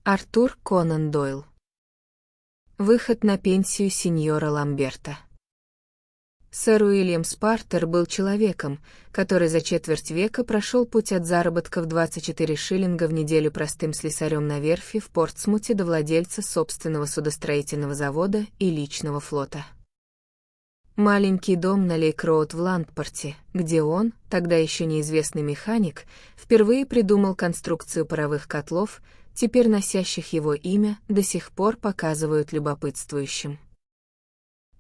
Артур Конан Дойл. Выход на пенсию сеньора Ламберта. Сэр Уильям Спартер был человеком, который за четверть века прошел путь от заработка в 24 шиллинга в неделю простым слесарем на верфи в Портсмуте до владельца собственного судостроительного завода и личного флота. Маленький дом на Лейк-Роуд в Ландпорте, где он, тогда еще неизвестный механик, впервые придумал конструкцию паровых котлов, теперь носящих его имя, до сих пор показывают любопытствующим.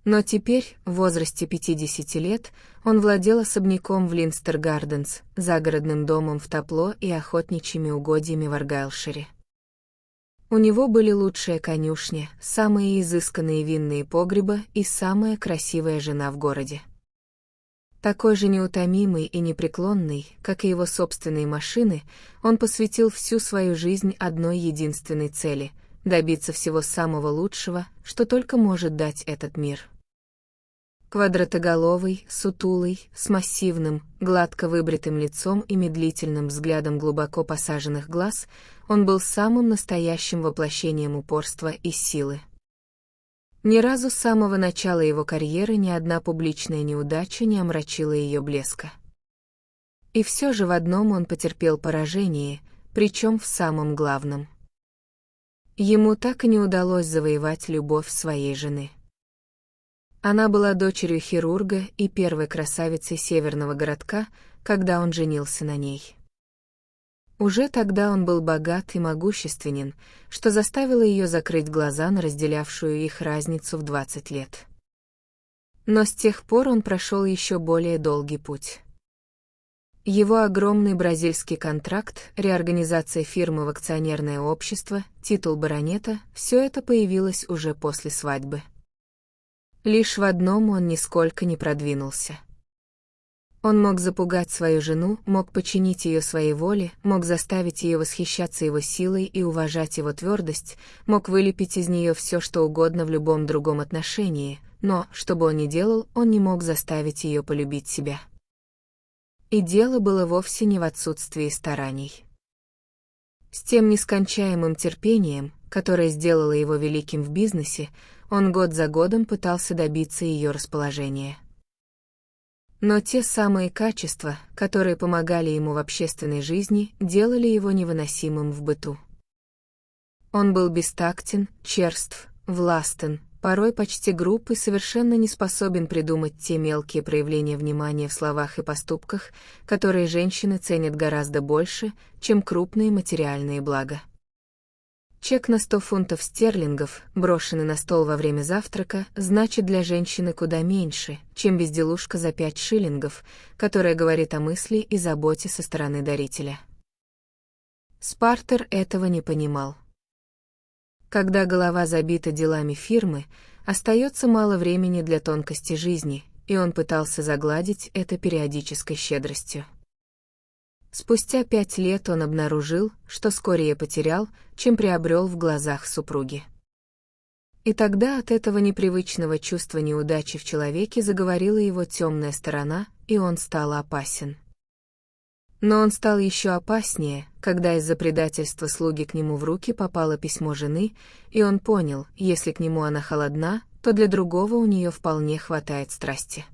Но теперь, в возрасте 50 лет, он владел особняком в Линстер-Гарденс, загородным домом в Тапло и охотничьими угодьями в Аргайлшире. У него были лучшая конюшня, самые изысканные винные погреба и самая красивая жена в городе. Такой же неутомимый и непреклонный, как и его собственные машины, он посвятил всю свою жизнь одной единственной цели — добиться всего самого лучшего, что только может дать этот мир. Квадратоголовый, сутулый, с массивным, гладко выбритым лицом и медлительным взглядом глубоко посаженных глаз, он был самым настоящим воплощением упорства и силы. Ни разу с самого начала его карьеры ни одна публичная неудача не омрачила ее блеска. И все же в одном он потерпел поражение, причем в самом главном. Ему так и не удалось завоевать любовь своей жены. Она была дочерью хирурга и первой красавицей северного городка, когда он женился на ней. Уже тогда он был богат и могущественен, что заставило ее закрыть глаза на разделявшую их разницу в 20 лет. Но с тех пор он прошел еще более долгий путь. Его огромный бразильский контракт, реорганизация фирмы в акционерное общество, титул баронета — все это появилось уже после свадьбы. Лишь в одном он нисколько не продвинулся. Он мог запугать свою жену, мог подчинить ее своей воле, мог заставить ее восхищаться его силой и уважать его твердость, мог вылепить из нее все, что угодно в любом другом отношении, но, что бы он ни делал, он не мог заставить ее полюбить себя. И дело было вовсе не в отсутствии стараний. С тем нескончаемым терпением, которое сделало его великим в бизнесе, он год за годом пытался добиться ее расположения. Но те самые качества, которые помогали ему в общественной жизни, делали его невыносимым в быту. Он был бестактен, черств, властен, порой почти груб и совершенно не способен придумать те мелкие проявления внимания в словах и поступках, которые женщины ценят гораздо больше, чем крупные материальные блага. Чек на 100 фунтов стерлингов, брошенный на стол во время завтрака, значит для женщины куда меньше, чем безделушка за 5 шиллингов, которая говорит о мысли и заботе со стороны дарителя. Спартер этого не понимал. Когда голова забита делами фирмы, остается мало времени для тонкости жизни, и он пытался загладить это периодической щедростью. Спустя 5 лет он обнаружил, что скорее потерял, чем приобрел в глазах супруги. И тогда от этого непривычного чувства неудачи в человеке заговорила его темная сторона, и он стал опасен. Но он стал еще опаснее, когда из-за предательства слуги к нему в руки попало письмо жены, и он понял, если к нему она холодна, то для другого у нее вполне хватает страсти.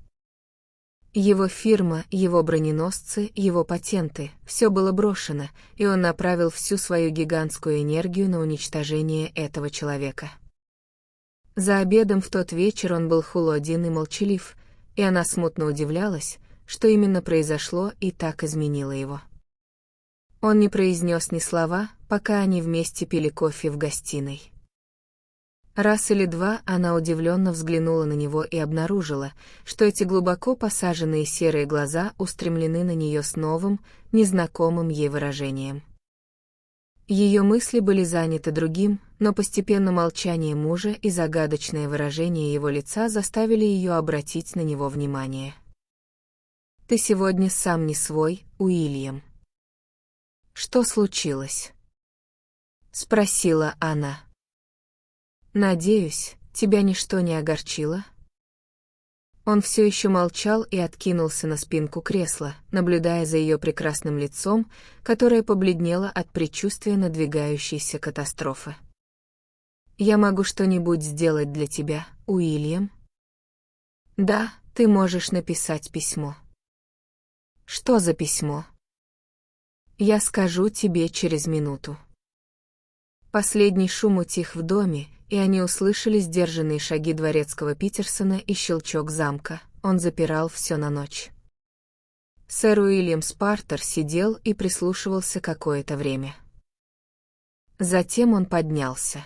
Его фирма, его броненосцы, его патенты — все было брошено, и он направил всю свою гигантскую энергию на уничтожение этого человека. За обедом в тот вечер он был холоден и молчалив, и она смутно удивлялась, что именно произошло и так изменило его. Он не произнес ни слова, пока они вместе пили кофе в гостиной. Раз или два она удивленно взглянула на него и обнаружила, что эти глубоко посаженные серые глаза устремлены на нее с новым, незнакомым ей выражением. Ее мысли были заняты другим, но постепенно молчание мужа и загадочное выражение его лица заставили ее обратить на него внимание. «Ты сегодня сам не свой, Уильям». «Что случилось?» — спросила она. «Надеюсь, тебя ничто не огорчило?» Он все еще молчал и откинулся на спинку кресла, наблюдая за ее прекрасным лицом, которое побледнело от предчувствия надвигающейся катастрофы. «Я могу что-нибудь сделать для тебя, Уильям?» «Да, ты можешь написать письмо». «Что за письмо?» «Я скажу тебе через минуту». Последний шум утих в доме, и они услышали сдержанные шаги дворецкого Питерсона и щелчок замка. Он запирал все на ночь. Сэр Уильям Спартер сидел и прислушивался какое-то время. Затем он поднялся.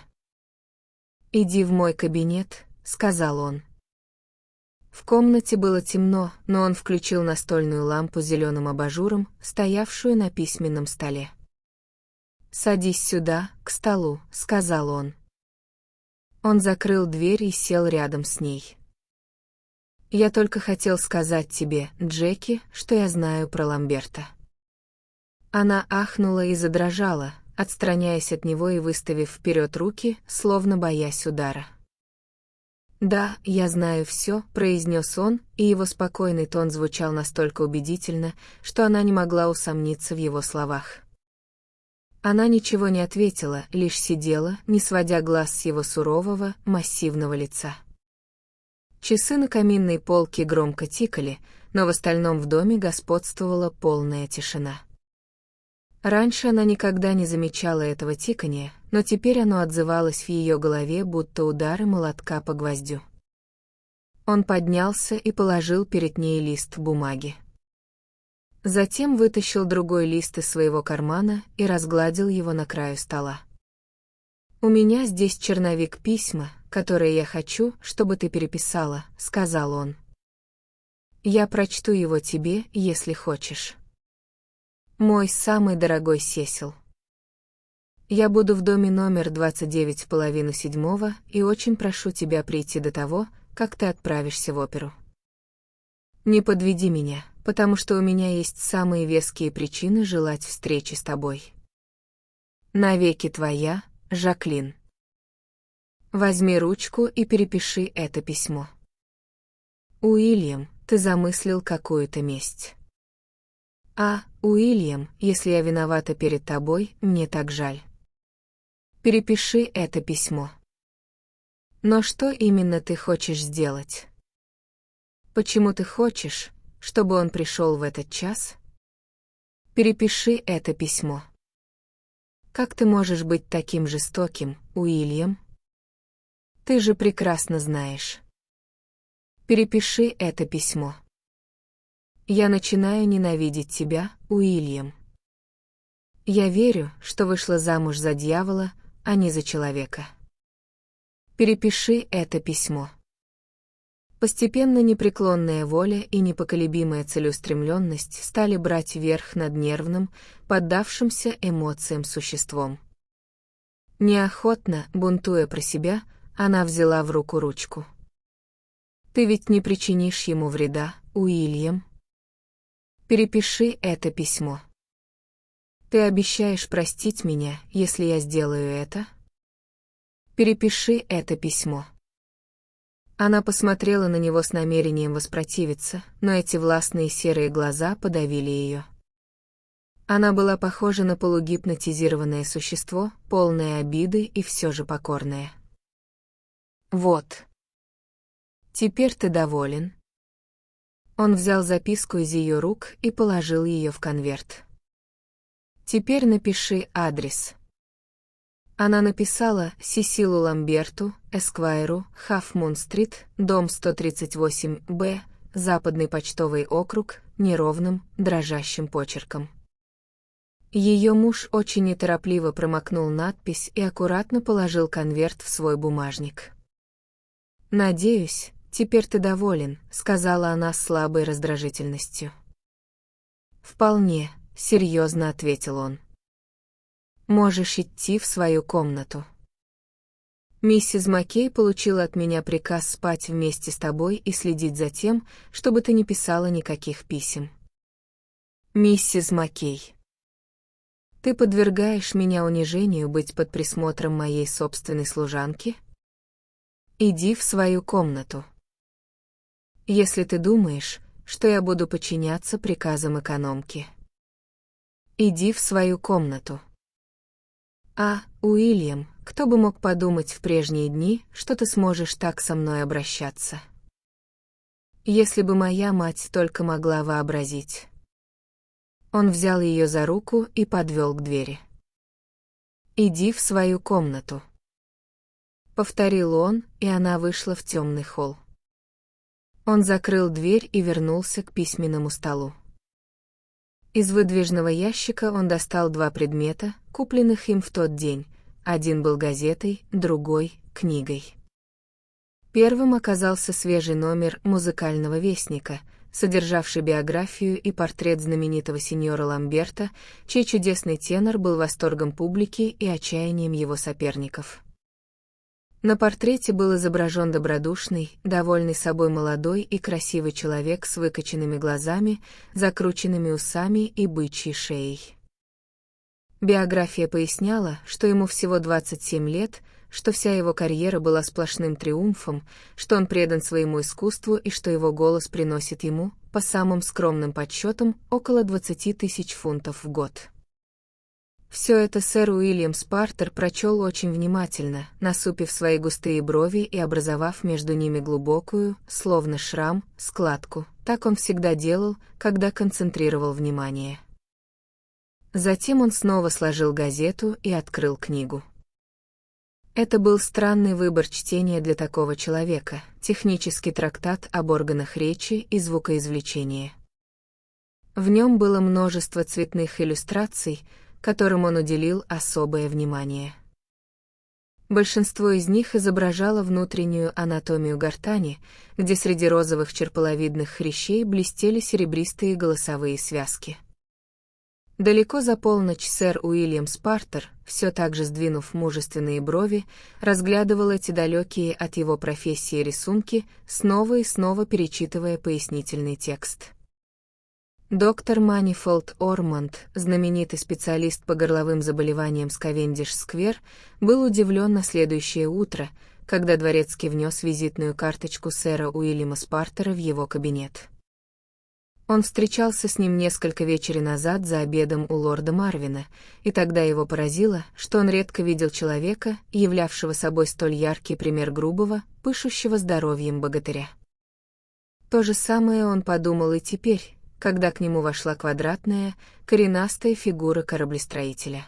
«Иди в мой кабинет», — сказал он. В комнате было темно, но он включил настольную лампу с зеленым абажуром, стоявшую на письменном столе. «Садись сюда, к столу», — сказал он. Он закрыл дверь и сел рядом с ней. «Я только хотел сказать тебе, Джеки, что я знаю про Ламберта». Она ахнула и задрожала, отстраняясь от него и выставив вперед руки, словно боясь удара. «Да, я знаю все», — произнес он, и его спокойный тон звучал настолько убедительно, что она не могла усомниться в его словах. Она ничего не ответила, лишь сидела, не сводя глаз с его сурового, массивного лица. Часы на каминной полке громко тикали, но в остальном в доме господствовала полная тишина. Раньше она никогда не замечала этого тикания, но теперь оно отзывалось в ее голове, будто удары молотка по гвоздю. Он поднялся и положил перед ней лист бумаги. Затем вытащил другой лист из своего кармана и разгладил его на краю стола. «У меня здесь черновик письма, которое я хочу, чтобы ты переписала», — сказал он. «Я прочту его тебе, если хочешь. Мой самый дорогой Сесил. Я буду в доме номер 29 в половину седьмого и очень прошу тебя прийти до того, как ты отправишься в оперу. Не подведи меня, потому что у меня есть самые веские причины желать встречи с тобой. Навеки твоя, Жаклин». Возьми ручку и перепиши это письмо. Уильям, ты замыслил какую-то месть. Уильям, если я виновата перед тобой, мне так жаль. Перепиши это письмо. Но что именно ты хочешь сделать? Почему ты хочешь, чтобы он пришел в этот час? Перепиши это письмо. Как ты можешь быть таким жестоким, Уильям? Ты же прекрасно знаешь. Перепиши это письмо. Я начинаю ненавидеть тебя, Уильям. Я верю, что вышла замуж за дьявола, а не за человека. Перепиши это письмо. Постепенно непреклонная воля и непоколебимая целеустремленность стали брать верх над нервным, поддавшимся эмоциям существом. Неохотно, бунтуя про себя, она взяла в руку ручку. «Ты ведь не причинишь ему вреда, Уильям? Перепиши это письмо. Ты обещаешь простить меня, если я сделаю это? Перепиши это письмо». Она посмотрела на него с намерением воспротивиться, но эти властные серые глаза подавили ее. Она была похожа на полугипнотизированное существо, полное обиды и все же покорное. «Вот. Теперь ты доволен?» Он взял записку из ее рук и положил ее в конверт. «Теперь напиши адрес». Она написала Сесилу Ламберту, Эсквайру, Хаф-Мун-стрит, дом 138-Б, Западный почтовый округ, неровным, дрожащим почерком. Ее муж очень неторопливо промокнул надпись и аккуратно положил конверт в свой бумажник. «Надеюсь, теперь ты доволен», — сказала она с слабой раздражительностью. «Вполне», — серьезно ответил он. «Можешь идти в свою комнату. Миссис Маккей получила от меня приказ спать вместе с тобой и следить за тем, чтобы ты не писала никаких писем». «Миссис Маккей, ты подвергаешь меня унижению быть под присмотром моей собственной служанки? Иди в свою комнату». если ты думаешь, что я буду подчиняться приказам экономки. Иди в свою комнату. Уильям, кто бы мог подумать в прежние дни, что ты сможешь так со мной обращаться? Если бы моя мать только могла вообразить. Он взял ее за руку и подвел к двери. «Иди в свою комнату», — повторил он, и она вышла в темный холл. Он закрыл дверь и вернулся к письменному столу. Из выдвижного ящика он достал 2 предмета, купленных им в тот день. Один был газетой, другой — книгой. Первым оказался свежий номер «Музыкального вестника», содержавший биографию и портрет знаменитого сеньора Ламберта, чей чудесный тенор был восторгом публики и отчаянием его соперников. На портрете был изображен добродушный, довольный собой молодой и красивый человек с выкоченными глазами, закрученными усами и бычьей шеей. Биография поясняла, что ему всего 27 лет, что вся его карьера была сплошным триумфом, что он предан своему искусству и что его голос приносит ему, по самым скромным подсчетам, около 20 тысяч фунтов в год. Все это сэр Уильям Спартер прочел очень внимательно, насупив свои густые брови и образовав между ними глубокую, словно шрам, складку. Так он всегда делал, когда концентрировал внимание. Затем он снова сложил газету и открыл книгу. Это был странный выбор чтения для такого человека, технический трактат об органах речи и звукоизвлечения. В нем было множество цветных иллюстраций, которым он уделил особое внимание. Большинство из них изображало внутреннюю анатомию гортани, где среди розовых черполовидных хрящей блестели серебристые голосовые связки. Далеко за полночь сэр Уильям Спартер, все так же сдвинув мужественные брови, разглядывал эти далекие от его профессии рисунки, снова и снова перечитывая пояснительный текст. Доктор Манифолд Ормонд, знаменитый специалист по горловым заболеваниям с Кавендиш-сквер, был удивлен на следующее утро, когда дворецкий внес визитную карточку сэра Уильяма Спартера в его кабинет. Он встречался с ним несколько вечерей назад за обедом у лорда Марвина, и тогда его поразило, что он редко видел человека, являвшего собой столь яркий пример грубого, пышущего здоровьем богатыря. То же самое он подумал и теперь, когда к нему вошла квадратная, коренастая фигура кораблестроителя.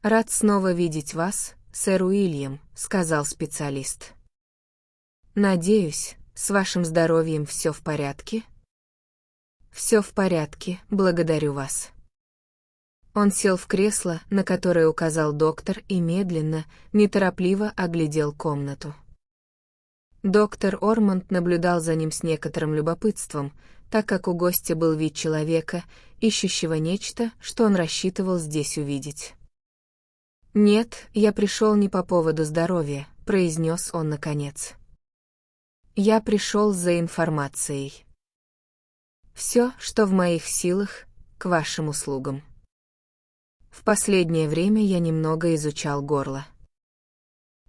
«Рад снова видеть вас, сэр Уильям», — сказал специалист. «Надеюсь, с вашим здоровьем все в порядке?» «Все в порядке, благодарю вас». Он сел в кресло, на которое указал доктор, и медленно, неторопливо оглядел комнату. Доктор Ормонд наблюдал за ним с некоторым любопытством, так как у гостя был вид человека, ищущего нечто, что он рассчитывал здесь увидеть. «Нет, я пришел не по поводу здоровья», — произнес он наконец. «Я пришел за информацией. Все, что в моих силах, к вашим услугам. В последнее время я немного изучал горло.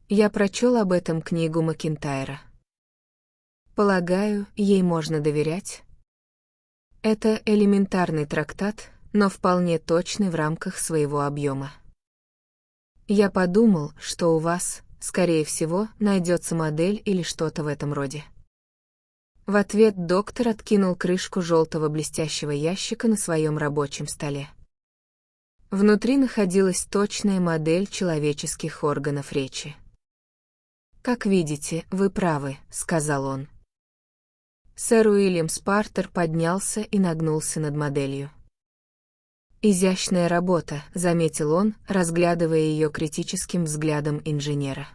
Я прочел об этом книгу Макинтайра. Полагаю, ей можно доверять? Это элементарный трактат, но вполне точный в рамках своего объема. Я подумал, что у вас, скорее всего, найдется модель или что-то в этом роде». В ответ доктор откинул крышку желтого блестящего ящика на своем рабочем столе. Внутри находилась точная модель человеческих органов речи. «Как видите, вы правы», — сказал он. Сэр Уильям Спартер поднялся и нагнулся над моделью. «Изящная работа», — заметил он, разглядывая ее критическим взглядом инженера.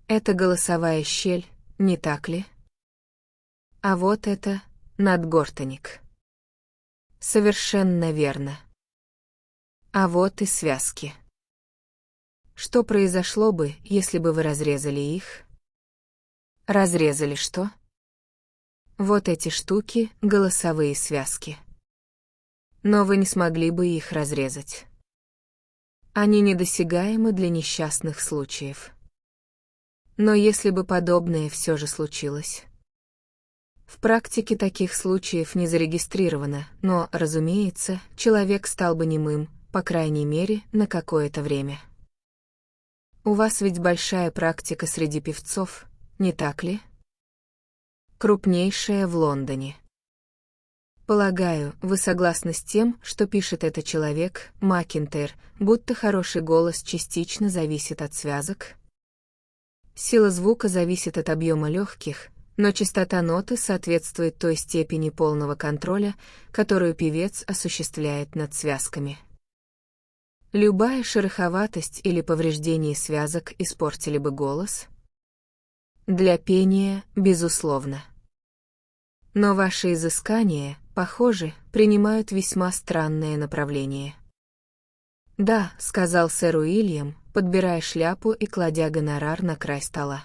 «Это голосовая щель, не так ли? А вот это надгортаник». «Совершенно верно. А вот и связки. Что произошло бы, если бы вы разрезали их?» «Разрезали что?» «Вот эти штуки, голосовые связки. Но вы не смогли бы их разрезать. Они недосягаемы для несчастных случаев. Но если бы подобное все же случилось, В практике таких случаев не зарегистрировано, но, разумеется, человек стал бы немым, по крайней мере, на какое-то время. У вас ведь большая практика среди певцов, не так ли? Крупнейшая в Лондоне. Полагаю, вы согласны с тем, что пишет этот человек, Макинтайр, будто хороший голос частично зависит от связок? Сила звука зависит от объема легких, но частота ноты соответствует той степени полного контроля, которую певец осуществляет над связками. Любая шероховатость или повреждение связок испортили бы голос? Для пения, безусловно. Но ваши изыскания, похоже, принимают весьма странное направление. «Да», — сказал сэр Уильям, подбирая шляпу и кладя гонорар на край стола.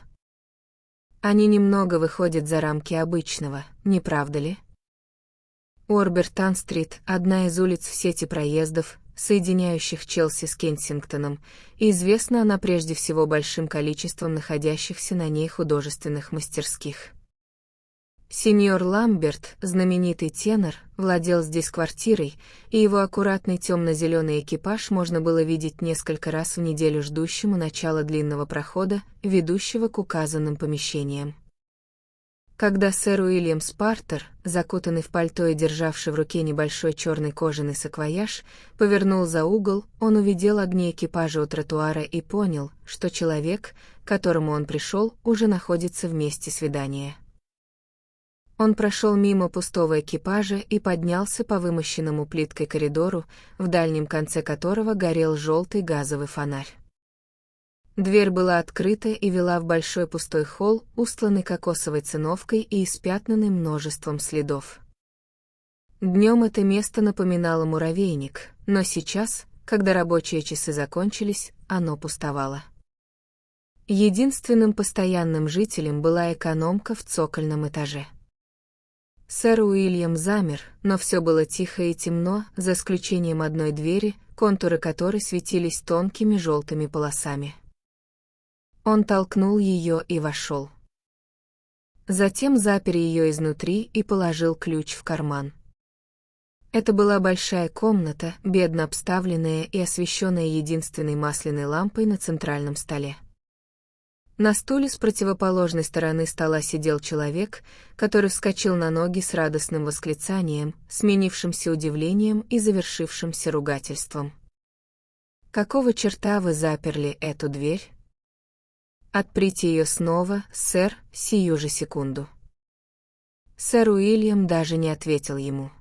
«Они немного выходят за рамки обычного, не правда ли?» Уорбертан-стрит — одна из улиц в сети проездов, соединяющих Челси с Кенсингтоном, и известна она прежде всего большим количеством находящихся на ней художественных мастерских. Сеньор Ламберт, знаменитый тенор, владел здесь квартирой, и его аккуратный темно-зеленый экипаж можно было видеть несколько раз в неделю ждущему начала длинного прохода, ведущего к указанным помещениям. Когда сэр Уильям Спартер, закутанный в пальто и державший в руке небольшой черный кожаный саквояж, повернул за угол, он увидел огни экипажа у тротуара и понял, что человек, к которому он пришел, уже находится в месте свидания. Он прошел мимо пустого экипажа и поднялся по вымощенному плиткой коридору, в дальнем конце которого горел желтый газовый фонарь. Дверь была открыта и вела в большой пустой холл, устланный кокосовой циновкой и испятнанный множеством следов. Днем это место напоминало муравейник, но сейчас, когда рабочие часы закончились, оно пустовало. Единственным постоянным жителем была экономка в цокольном этаже. Сэр Уильям замер, но все было тихо и темно, за исключением одной двери, контуры которой светились тонкими желтыми полосами. Он толкнул ее и вошел. Затем запер ее изнутри и положил ключ в карман. Это была большая комната, бедно обставленная и освещенная единственной масляной лампой на центральном столе. На стуле с противоположной стороны стола сидел человек, который вскочил на ноги с радостным восклицанием, сменившимся удивлением и завершившимся ругательством. «Какого черта вы заперли эту дверь?» «Отприте ее снова, сэр, сию же секунду». Сэр Уильям даже не ответил ему.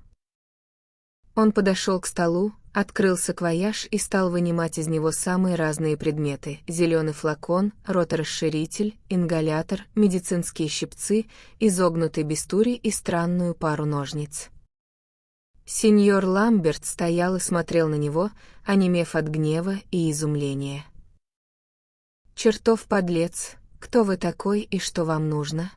Он подошел к столу, открыл саквояж и стал вынимать из него самые разные предметы: зеленый флакон, роторасширитель, ингалятор, медицинские щипцы, изогнутый бистури и странную пару ножниц. Сеньор Ламберт стоял и смотрел на него, онемев от гнева и изумления. «Чертов подлец, кто вы такой и что вам нужно?»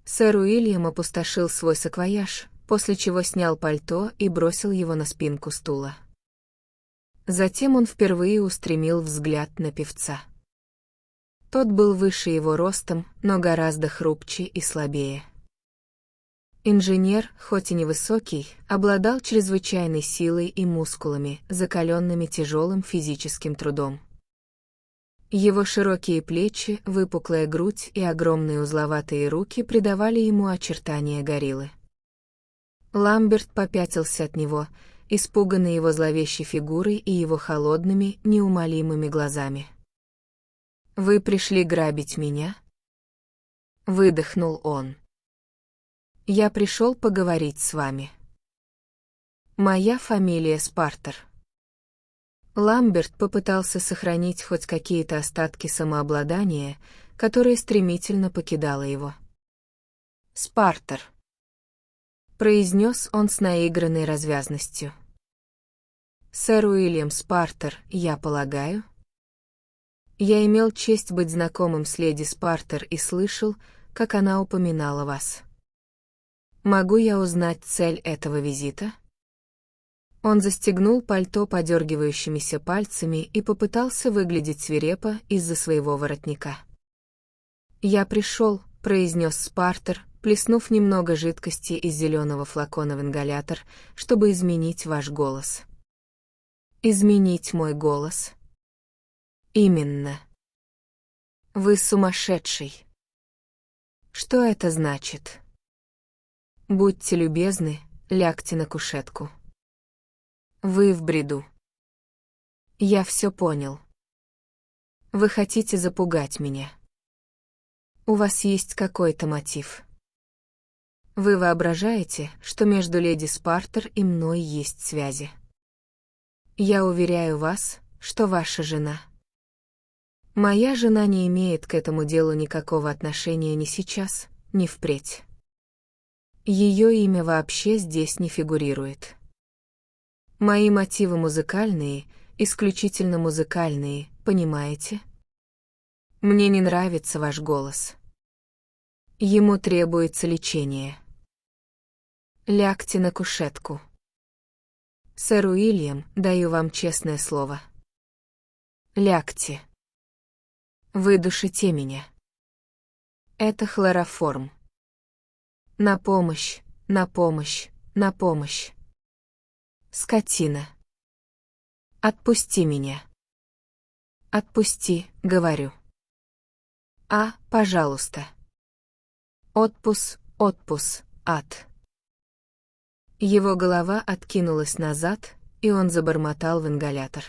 Сэр Уильям опустошил свой саквояж, после чего снял пальто и бросил его на спинку стула. Затем он впервые устремил взгляд на певца. Тот был выше его ростом, но гораздо хрупче и слабее. Инженер, хоть и невысокий, обладал чрезвычайной силой и мускулами, закаленными тяжелым физическим трудом. Его широкие плечи, выпуклая грудь и огромные узловатые руки придавали ему очертания гориллы. Ламберт попятился от него, испуганный его зловещей фигурой и его холодными, неумолимыми глазами. «Вы пришли грабить меня?» — выдохнул он. «Я пришел поговорить с вами. Моя фамилия Спартер». Ламберт попытался сохранить хоть какие-то остатки самообладания, которое стремительно покидало его. «Спартер», — произнес он с наигранной развязностью. «Сэр Уильям Спартер, я полагаю?» «Я имел честь быть знакомым с леди Спартер и слышал, как она упоминала вас. Могу я узнать цель этого визита?» Он застегнул пальто подергивающимися пальцами и попытался выглядеть свирепо из-за своего воротника. «Я пришел», — произнес Спартер, плеснув немного жидкости из зеленого флакона в ингалятор, чтобы изменить ваш голос. Изменить мой голос? Именно. Вы сумасшедший. Что это значит? Будьте любезны, лягте на кушетку. Вы в бреду. Я все понял. Вы хотите запугать меня. У вас есть какой-то мотив. Вы воображаете, что между леди Спартер и мной есть связи. Я уверяю вас, что ваша жена. Моя жена не имеет к этому делу никакого отношения ни сейчас, ни впредь. Ее имя вообще здесь не фигурирует. Мои мотивы музыкальные, исключительно музыкальные, понимаете? Мне не нравится ваш голос. Ему требуется лечение. Лягте на кушетку. Сэр Уильям, даю вам честное слово. Лягте. Выдушите меня. Это хлороформ. На помощь, на помощь, на помощь. Скотина. Отпусти меня. Отпусти, говорю. Пожалуйста. Отпус, ад. Его голова откинулась назад, и он забормотал в ингалятор.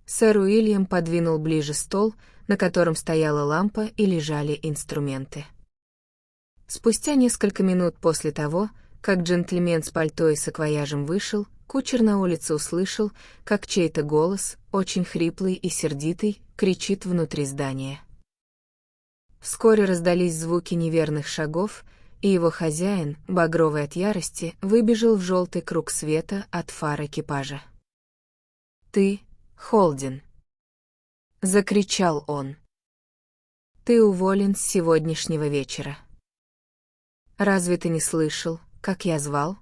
Сэр Уильям подвинул ближе стол, на котором стояла лампа и лежали инструменты. Спустя несколько минут после того, как джентльмен с пальто и саквояжем вышел, кучер на улице услышал, как чей-то голос, очень хриплый и сердитый, кричит внутри здания. Вскоре раздались звуки неверных шагов, и его хозяин, багровый от ярости, выбежал в желтый круг света от фар экипажа. «Ты, Холден!» — закричал он. «Ты уволен с сегодняшнего вечера. Разве ты не слышал, как я звал?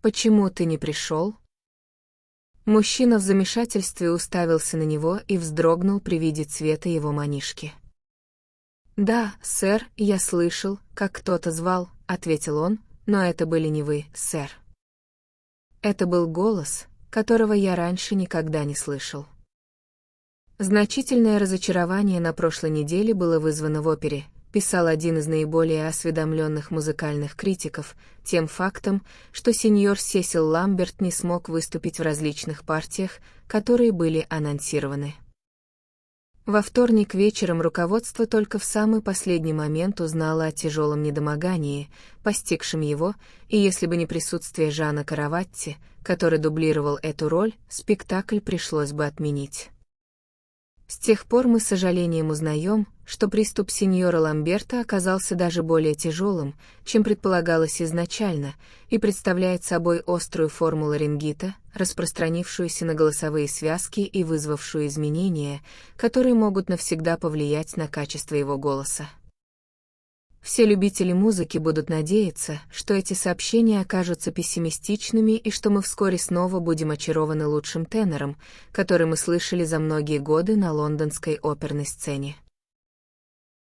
Почему ты не пришел?» Мужчина в замешательстве уставился на него и вздрогнул при виде цвета его манишки. «Да, сэр, я слышал, как кто-то звал», — ответил он, — «но это были не вы, сэр. Это был голос, которого я раньше никогда не слышал». Значительное разочарование на прошлой неделе было вызвано в опере, писал один из наиболее осведомленных музыкальных критиков, тем фактом, что сеньор Сесил Ламберт не смог выступить в различных партиях, которые были анонсированы. Во вторник вечером руководство только в самый последний момент узнало о тяжелом недомогании, постигшем его, и если бы не присутствие Жана Караватти, который дублировал эту роль, спектакль пришлось бы отменить. С тех пор мы с сожалением узнаем, что приступ сеньора Ламберта оказался даже более тяжелым, чем предполагалось изначально, и представляет собой острую форму ларингита, распространившуюся на голосовые связки и вызвавшую изменения, которые могут навсегда повлиять на качество его голоса. Все любители музыки будут надеяться, что эти сообщения окажутся пессимистичными и что мы вскоре снова будем очарованы лучшим тенором, который мы слышали за многие годы на лондонской оперной сцене.